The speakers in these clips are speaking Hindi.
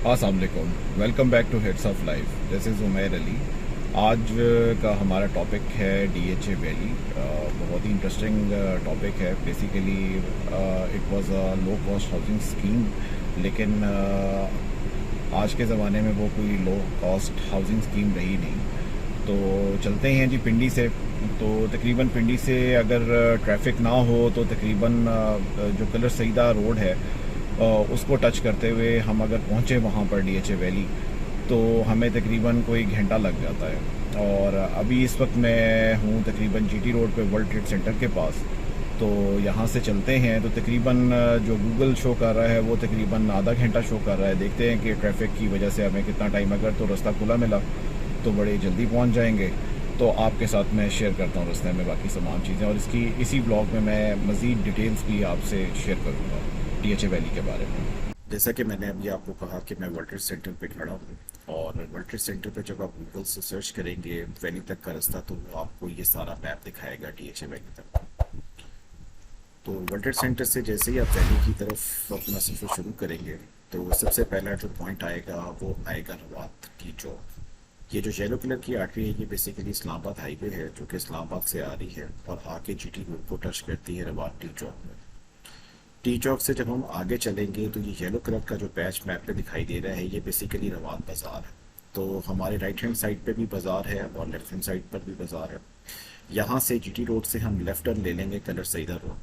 अस्सलाम वालेकुम, welcome back two heads of life. This is Umair Ali. आज का हमारा टॉपिक है डीएचए वैली। बहुत ही इंटरेस्टिंग टॉपिक है। Basically it was a low cost housing scheme, लेकिन आज के ज़माने में वो कोई लो कॉस्ट हाउसिंग स्कीम रही नहीं। तो चलते हैं जी पिंडी से। तो तकरीबन पिंडी से अगर ट्रैफिक ना हो तो तकरीबन जो कलर सईदा रोड है उसको टच करते हुए हम अगर पहुँचे वहाँ पर डीएचए वैली तो हमें तकरीबन कोई घंटा लग जाता है। और अभी इस वक्त मैं हूँ तकरीबन जीटी रोड पे वर्ल्ड ट्रेड सेंटर के पास। तो यहाँ से चलते हैं तो तकरीबन जो गूगल शो कर रहा है वो तकरीबन आधा घंटा शो कर रहा है। देखते हैं कि ट्रैफिक की वजह से हमें कितना टाइम, अगर तो रास्ता खुला मिला तो बड़े जल्दी पहुँच जाएंगे। तो आपके साथ मैं शेयर करता हूँ रास्ते में बाकी तमाम चीज़ें, और इसी ब्लॉग में मैं मज़ीद डिटेल्स भी आपसे शेयर करूँगा डीएचए वैली के बारे में। जैसा कि मैंने अभी आपको कहा कि मैं वर्ल्ड ट्रेड सेंटर पे खड़ा हूँ, और वर्ल्ड ट्रेड सेंटर पे जब आप गूगल से सर्च करेंगे वैली तक का रास्ता तो वो आपको ये सारा मैप दिखाएगा डीएचए वैली तक। तो वर्ल्ड ट्रेड सेंटर से जैसे ही आप वैली की तरफ अपना सफ़र शुरू करेंगे तो सबसे पहला जो पॉइंट आएगा वो आएगा रवात टी चौक। ये जो येलो कलर की आर्टरी है ये बेसिकली इस्लामाबाद हाईवे है जो कि इस्लामाबाद से आ रही है और आके जीटी रोड को टच करती है रवात टी चौक में। टी चौक से जब हम आगे चलेंगे तो ये येलो कलर का जो पैच मैप पे दिखाई दे रहा है ये बेसिकली रवात बाज़ार है। तो हमारे राइट हैंड साइड पे भी बाज़ार है और लेफ्ट हैंड साइड पर भी बाज़ार है। यहाँ से जीटी रोड से हम लेफ्ट टर्न ले लेंगे कलर सईदा रोड।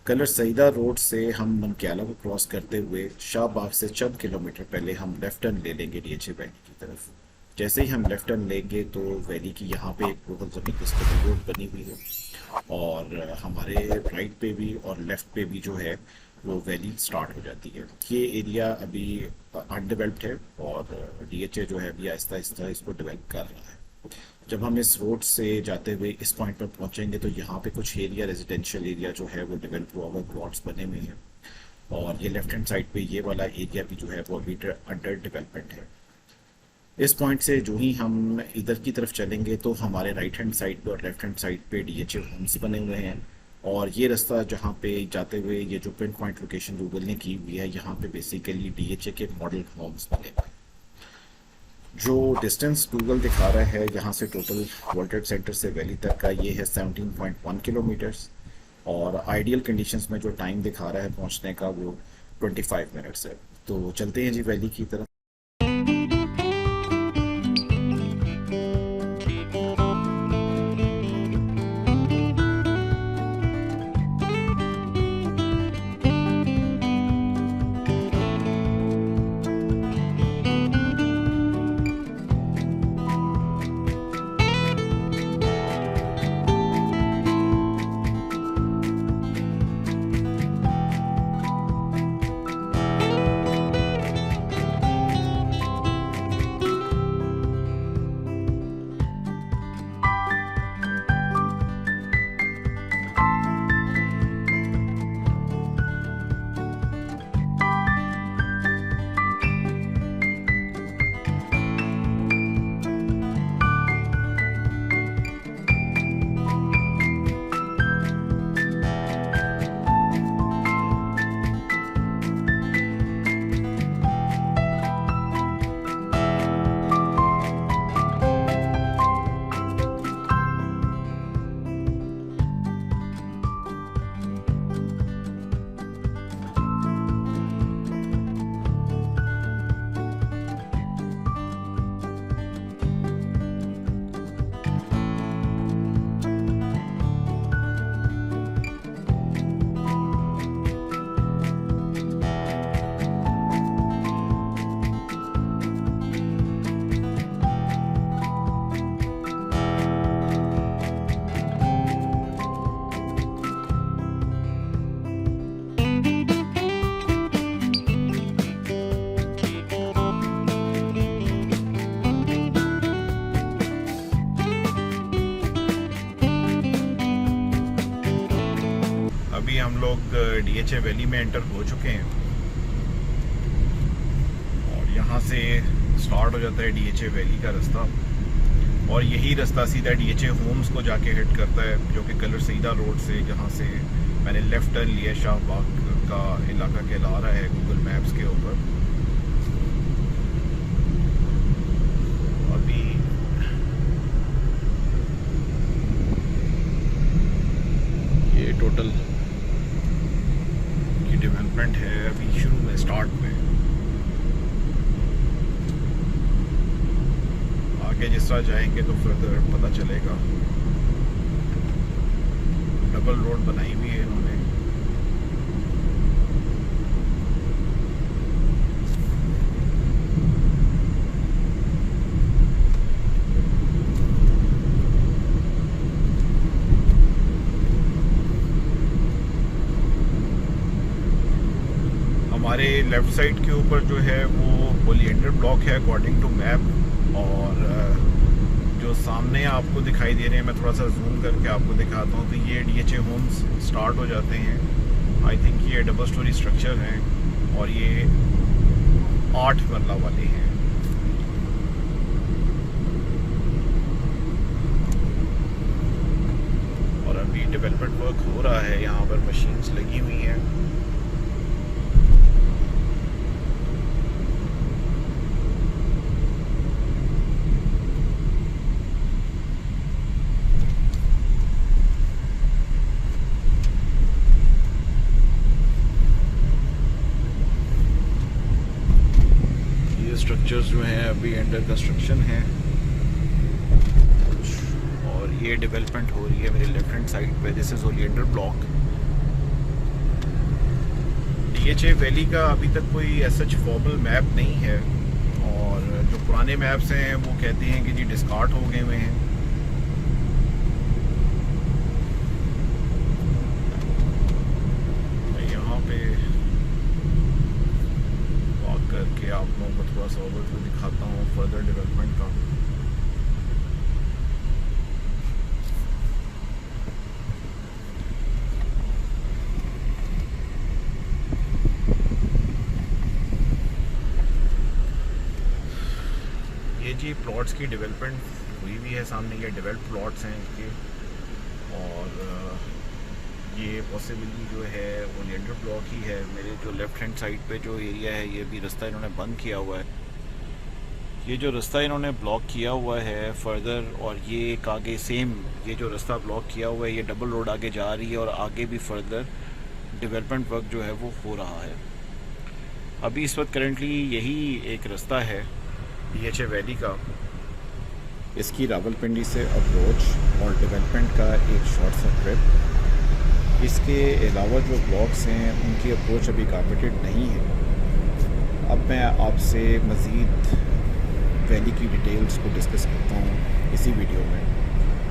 कलर सईदा रोड से हम मनक्याला को क्रॉस करते हुए शाहबाग से चंद किलोमीटर पहले हम लेफ्ट टर्न ले लेंगे डीएचए वैली की तरफ। जैसे ही हम लेफ्ट टर्न लेंगे तो वैली की यहाँ पे एक बहुत ज़मीन रोड बनी हुई है, और हमारे राइट पे भी और लेफ्ट पे भी जो है वो वैली स्टार्ट हो जाती है। ये एरिया अभी अनडेवलप्ड है और डीएचए जो है अभी आहिस्ता आहिस्ता इसको डेवलप कर रहा है। जब हम इस रोड से जाते हुए इस पॉइंट पर पहुंचेंगे तो यहाँ पे कुछ एरिया, रेजिडेंशियल एरिया जो है वो डेवलप हुआ हुआ प्लॉट्स बने हुए हैं, और ये लेफ्ट हैंड साइड पे ये वाला एरिया भी जो है वो अभी अंडर डेवलपमेंट है। इस पॉइंट से जो ही हम इधर की तरफ चलेंगे तो हमारे राइट हैंड साइड पे और लेफ्ट हैंड साइड पे डीएचए होम्स बने हुए हैं, और ये रास्ता जहाँ पे जाते हुए ये जो पिन पॉइंट लोकेशन गूगल ने की हुई है यहाँ पे बेसिकली डीएचए के मॉडल होम्स बने हुए हैं। जो डिस्टेंस गूगल दिखा रहा है यहाँ से टोटल वर्ल्ड ट्रेड सेंटर से वैली तक का ये है 17.1 किलोमीटर्स, और आइडियल कंडीशंस में जो टाइम दिखा रहा है पहुँचने का वो 25 मिनट्स है। तो चलते हैं जी वैली की तरफ। अभी हम लोग डीएचए वैली में एंटर हो चुके हैं, और यहाँ से स्टार्ट हो जाता है डीएचए वैली का रास्ता, और यही रास्ता सीधा डीएचए होम्स को जाके हिट करता है जो कि कलर सईदा रोड से, जहाँ से मैंने लेफ्ट टर्न लिया शाहबाग का इलाका कहला रहा है गूगल मैप्स के ऊपर। तरह जाएंगे तो फिर पता चलेगा। डबल रोड बनाई हुई है इन्होंने। हमारे लेफ़्ट साइड के ऊपर जो है वो ओलिएंडर ब्लॉक है अकॉर्डिंग टू मैप। और जो सामने आपको दिखाई दे रहे हैं, मैं थोड़ा सा जूम करके आपको दिखाता हूँ, तो ये DHA होम्स स्टार्ट हो जाते हैं। आई थिंक ये डबल स्टोरी स्ट्रक्चर हैं और ये 8 मरला वाले हैं। और अभी डेवलपमेंट वर्क हो रहा है, यहाँ पर मशीन्स लगी हुई हैं। स्ट्रक्चर्स जो हैं अभी अंडर कंस्ट्रक्शन हैं और ये डेवलपमेंट हो रही है मेरे लेफ्ट हैंड साइड पे। This is oleander block. DHA valley का अभी तक कोई सच फॉर्मल मैप नहीं है और जो पुराने मैप्स हैं वो कहते हैं कि जी डिस्कार्ड हो गए हुए हैं। यहाँ पे करके आप लोगों को थोड़ा सा ओवरव्यू दिखाता हूँ फर्दर डेवलपमेंट का। ये जी प्लॉट्स की डेवलपमेंट हुई हुई है, सामने ये डेवलप्ड प्लॉट्स हैं इनके। और ये पॉसिबली जो है ओलिएंडर ब्लॉक ही है। मेरे जो लेफ़्ट हैंड साइड पे जो एरिया है ये भी रास्ता इन्होंने बंद किया हुआ है। ये जो रास्ता इन्होंने ब्लॉक किया हुआ है फर्दर, और ये एक आगे सेम ये जो रास्ता ब्लॉक किया हुआ है ये डबल रोड आगे जा रही है और आगे भी फर्दर डेवलपमेंट वर्क जो है वो हो रहा है। अभी इस वक्त करेंटली यही एक रास्ता है DHA वैली का, इसकी रावलपिंडी से अप्रोच और डेवलपमेंट का एक शॉर्ट सा ट्रिप। इसके अलावा जो ब्लॉक्स हैं उनकी अप्रोच अभी कार्पेटेड नहीं है। अब मैं आपसे मज़ीद वैली की डिटेल्स को डिस्कस करता हूँ इसी वीडियो में,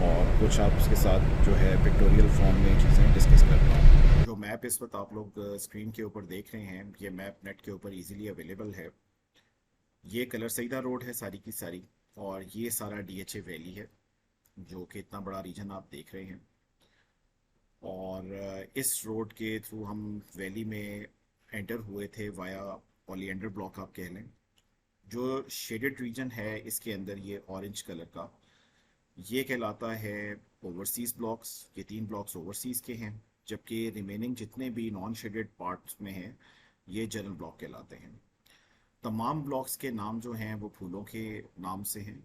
और कुछ आपके साथ जो है पिक्टोरियल फॉर्म में चीज़ें डिस्कस करता हूँ। जो मैप इस वक्त आप लोग स्क्रीन के ऊपर देख रहे हैं, ये मैप नेट के ऊपर इजीली अवेलेबल है। ये कलर सईदा रोड है सारी की सारी, और ये सारा DHA वैली है जो कि इतना बड़ा रीजन आप देख रहे हैं। और इस रोड के थ्रू हम वैली में एंटर हुए थे वाया ओलिएंडर ब्लॉक आप कह लें। जो शेडेड रीजन है इसके अंदर ये ऑरेंज कलर का, ये कहलाता है ओवरसीज़ ब्लॉक्स। ये 3 ब्लॉक्स ओवरसीज़ के हैं, जबकि रिमेनिंग जितने भी नॉन शेडेड पार्ट्स में हैं ये जनरल ब्लॉक कहलाते हैं। तमाम ब्लॉक्स के नाम जो हैं वो फूलों के नाम से हैं,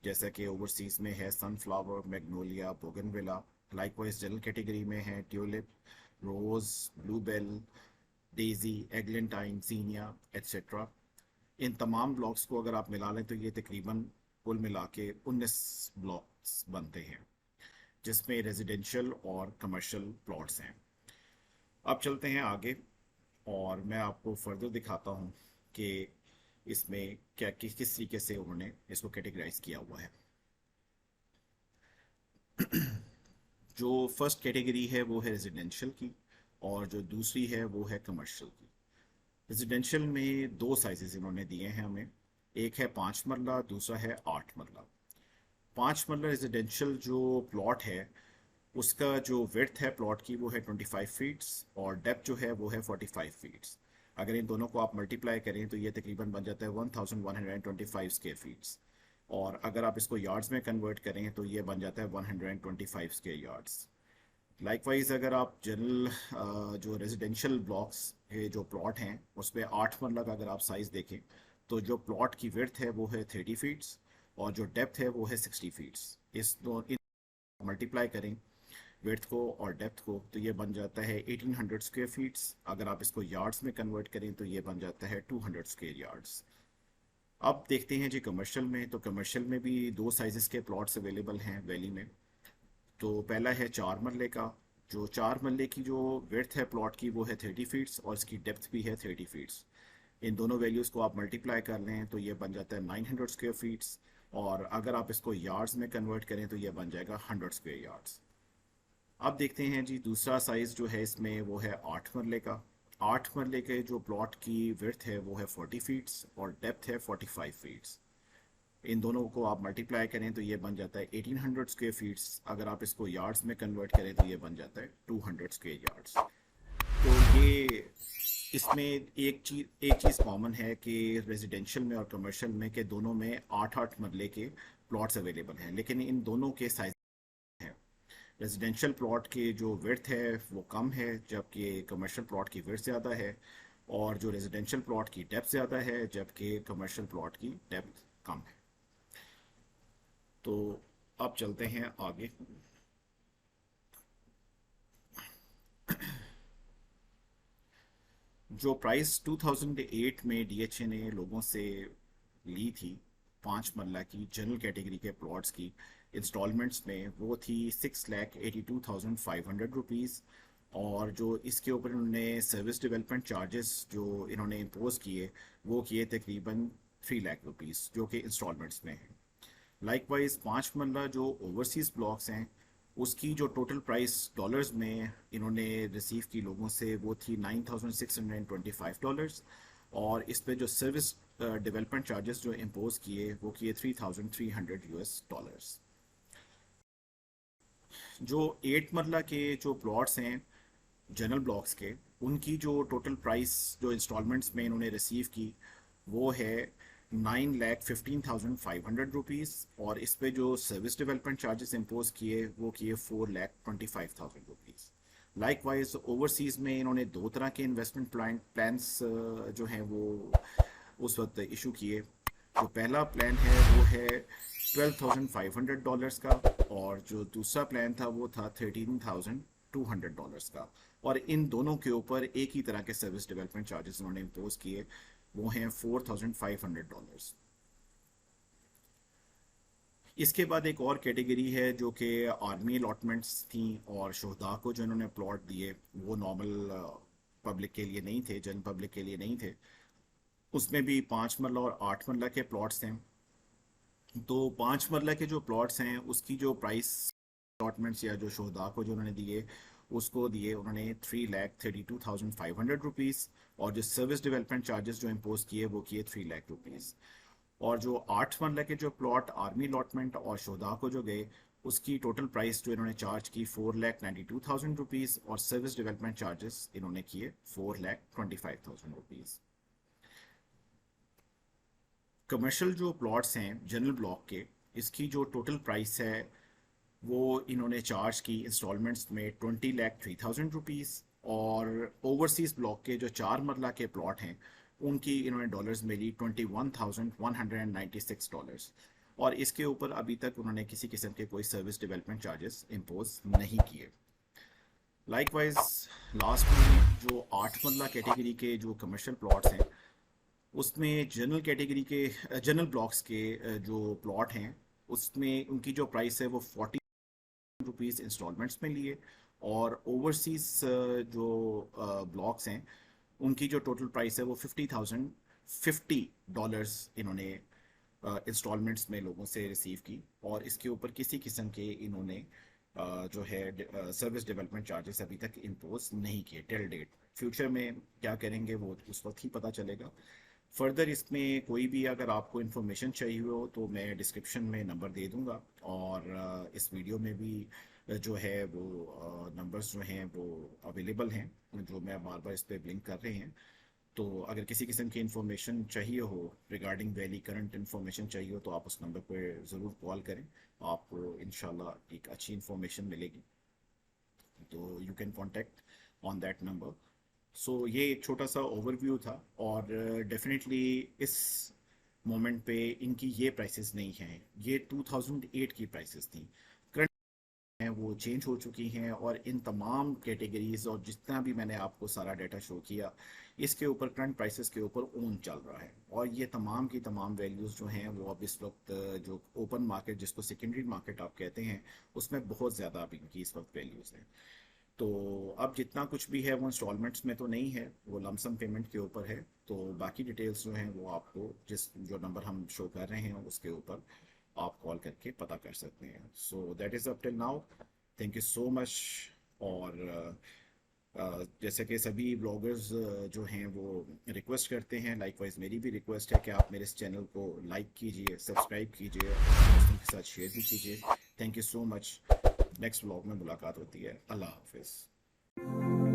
जैसा कि ओवरसीज़ में है sunflower, Magnolia, bougainvillea. Likewise general category में है ट्यूलिप, रोज़, ब्लूबेल, डेजी, एग्लेंटाइन, सीनिया एट्सेट्रा। इन तमाम ब्लॉक्स को अगर आप मिला लें तो ये तकरीबन कुल मिला के 19 ब्लॉक्स बनते हैं, जिसमें रेजिडेंशियल और कमर्शियल प्लॉट्स हैं। अब चलते हैं आगे और मैं आपको फर्दर दिखाता हूँ कि इसमें क्या किस तरीके से उन्होंने इसको कैटेगराइज किया हुआ है। जो फर्स्ट कैटेगरी है वो है रेजिडेंशियल की, और जो दूसरी है वो है कमर्शियल की। रेजिडेंशियल में 2 साइजेस इन्होंने दिए हैं हमें, एक है 5 मरला, दूसरा है 8 मरला। 5 मरला रेजिडेंशियल जो प्लॉट है उसका जो विड्थ है प्लॉट की वो है 25 फीट्स और डेप्थ जो है वो है 45 फीट्स। अगर इन दोनों को आप मल्टीप्लाई करें तो ये तकरीबन बन जाता है 1125 स्क्वायर फीट्स, और अगर आप इसको यार्ड्स में कन्वर्ट करें तो ये बन जाता है 125 स्क्वायर यार्ड्स। लाइकवाइज अगर आप जनरल जो रेजिडेंशियल ब्लॉक्स के जो प्लॉट हैं उस पर 8 मरला का अगर आप साइज़ देखें तो जो प्लॉट की विड्थ है वो है 30 फीट्स और जो डेप्थ है वो है 60 फीट्स। इस दो मल्टीप्लाई करें विड्थ को और डेप्थ को तो ये बन जाता है 1800 स्क्वायर फीट्स। अगर आप इसको यार्ड्स में कन्वर्ट करें तो ये बन जाता है 200 स्क्वायर यार्ड्स। अब देखते हैं जी कमर्शियल में। तो कमर्शियल में भी दो साइजेस के प्लॉट्स अवेलेबल हैं वैली में। तो पहला है 4 मरले का। जो 4 मरले की जो विड्थ है प्लॉट की वो है 30 फीट्स और इसकी डेप्थ भी है 30 फीट्स। इन दोनों वैल्यूज़ को आप मल्टीप्लाई कर लें तो ये बन जाता है 900 स्क्वायर फीट्स। और अगर आप इसको यार्ड्स में कन्वर्ट करें तो ये बन जाएगा 100 स्क्वायर यार्ड्स। अब देखते हैं जी दूसरा साइज़ जो है इसमें वो है 8 मरले का। 8 मरले के जो प्लॉट की विड्थ है वो है 40 फीट्स और डेप्थ है 45 फीट्स। इन दोनों को आप मल्टीप्लाई करें तो ये बन जाता है 1800 स्क्वायर फीट्स। अगर आप इसको यार्ड्स में कन्वर्ट करें तो ये बन जाता है 200 स्क्वायर यार्ड्स। तो ये इसमें एक चीज़ कॉमन है कि रेजिडेंशियल में और कमर्शियल में के दोनों में 8-8 मरले के प्लॉट्स अवेलेबल हैं, लेकिन इन दोनों के साइज हैं। रेजिडेंशियल प्लॉट की जो विड्थ है वो कम है जबकि कमर्शियल प्लॉट की विड्थ ज़्यादा है। और जो रेजिडेंशियल प्लॉट की डेप्थ ज़्यादा है जबकि कमर्शियल प्लॉट की डेप्थ कम है। तो अब चलते हैं आगे। जो प्राइस 2008 में डीएचए ने लोगों से ली थी 5 मरला की जनरल कैटेगरी के प्लॉट्स की इंस्टॉलमेंट्स में, वो थी 6,82,500 रुपीज़। और जो इसके ऊपर इन्होंने सर्विस डेवलपमेंट चार्जेस जो इन्होंने इम्पोज किए वो किए तकरीबन 3 लाख रुपीज़, जो कि इंस्टॉलमेंट्स में है। लाइकवाइज 5 मरला जो ओवरसीज़ ब्लॉक्स हैं उसकी जो टोटल प्राइस डॉलर्स में इन्होंने रिसीव की लोगों से वो थी $9,625। और इस पे जो सर्विस डेवलपमेंट चार्जेस जो इम्पोज किए वो किए $3,300। जो 8 मरला के जो प्लॉट्स हैं जनरल ब्लॉक्स के, उनकी जो टोटल प्राइस जो इंस्टॉलमेंट्स में इन्होंने रिसीव की वो है 9,15,500 रुपीज़। और इस पे जो सर्विस डेवलपमेंट चार्जेस इम्पोज किए वो किए 4,25,000 रुपीज़। लाइकवाइज ओवरसीज़ में इन्होंने दो तरह के इन्वेस्टमेंट प्लान्स जो हैं वो उस वक्त इशू किए। जो पहला प्लान है वो है $12,500 का और जो दूसरा प्लान था वो था $13,200 का। और इन दोनों के ऊपर एक ही तरह के सर्विस डेवलपमेंट चार्जेस उन्होंने इम्पोज किए, वो हैं $4,500। इसके बाद एक और कैटेगरी है जो कि आर्मी अलॉटमेंट्स थी और शोहदा को जो इन्होंने प्लॉट दिए वो नॉर्मल पब्लिक के लिए नहीं थे, जनरल पब्लिक के लिए नहीं थे। उसमें भी 5 मरला और 8 मरला के प्लॉट्स हैं। तो 5 मरला के जो प्लॉट्स हैं उसकी जो प्राइस अलॉटमेंट्स या जो शोहदा को जो उन्होंने दिए उसको दिए उन्होंने 3,32,500 रुपीज़। और जो सर्विस डेवलपमेंट चार्जेस जो इम्पोज किए वो किए 3 लाख रुपीज़। और जो 8 मरला के जो प्लॉट आर्मी अलॉटमेंट और शोहदा को जो गए उसकी टोटल प्राइस जो इन्होंने चार्ज की 4,92,000 रुपीज़ और सर्विस डेवलपमेंट चार्जेस इन्होंने किए 4,25,000 रुपीज़। कमर्शियल जो प्लॉट्स हैं जनरल ब्लॉक के, इसकी जो टोटल प्राइस है वो इन्होंने चार्ज की इंस्टॉलमेंट्स में 20,03,000 रुपीज़। और ओवरसीज़ ब्लॉक के जो 4 मरला के प्लॉट हैं उनकी इन्होंने डॉलर्स में ली $21,196। और इसके ऊपर अभी तक उन्होंने किसी किस्म के कोई सर्विस डेवलपमेंट चार्जेस इम्पोज नहीं किए। लाइकवाइज लास्ट में जो 8 मरला कैटेगरी के जो कमर्शियल प्लॉट्स हैं उसमें जनरल ब्लॉक्स के जो प्लॉट हैं उसमें उनकी जो प्राइस है वो 40 रुपीज़ इंस्टॉलमेंट्स में लिए। और ओवरसीज जो ब्लॉक्स हैं उनकी जो टोटल प्राइस है वो $50,050 इन्होंने इंस्टॉलमेंट्स में लोगों से रिसीव की। और इसके ऊपर किसी किस्म के इन्होंने जो है सर्विस डेवलपमेंट चार्जेस अभी तक इम्पोज नहीं किए टिल डेट। फ्यूचर में क्या करेंगे वो उस वक्त ही पता चलेगा। फर्दर इसमें कोई भी अगर आपको इन्फॉर्मेशन चाहिए हो तो मैं डिस्क्रिप्शन में नंबर दे दूंगा। और इस वीडियो में भी जो है वो नंबर्स जो हैं वो अवेलेबल हैं जो मैं बार बार इस पर ब्लिंक कर रहे हैं। तो अगर किसी किस्म की इन्फॉर्मेशन चाहिए हो रिगार्डिंग वैली करंट इन्फॉर्मेशन चाहिए हो तो आप उस नंबर पर ज़रूर कॉल करें, आपको इंशाल्लाह एक अच्छी इन्फॉर्मेशन मिलेगी। तो you can contact on that number. So ये एक छोटा सा ओवरव्यू था। और डेफिनेटली इस मोमेंट पे इनकी ये प्राइसेस नहीं हैं, ये 2008 की प्राइसेस थी। करंट है वो चेंज हो चुकी हैं, और इन तमाम कैटेगरीज और जितना भी मैंने आपको सारा डाटा शो किया, इसके ऊपर करंट प्राइसेस के ऊपर ओन चल रहा है। और ये तमाम की तमाम वैल्यूज़ जो हैं वो अब इस वक्त जो ओपन मार्केट, जिसको सेकेंडरी मार्केट आप कहते हैं, उसमें बहुत ज़्यादा अब इनकी इस वक्त वैल्यूज़ हैं। तो अब जितना कुछ भी है वो इंस्टॉलमेंट्स में तो नहीं है, वो लमसम पेमेंट के ऊपर है। तो बाकी डिटेल्स जो हैं वो आपको जो नंबर हम शो कर रहे हैं उसके ऊपर आप कॉल करके पता कर सकते हैं। So that is up till now. Thank you so much. और जैसे कि सभी ब्लॉगर्स जो हैं वो रिक्वेस्ट करते हैं, लाइकवाइज मेरी भी रिक्वेस्ट है कि आप मेरे इस चैनल को लाइक कीजिए, सब्सक्राइब कीजिए, अपने दोस्तों के साथ शेयर भी कीजिए। Thank you so much. Next blog में मुलाकात होती है। अल्लाह हाफिज़।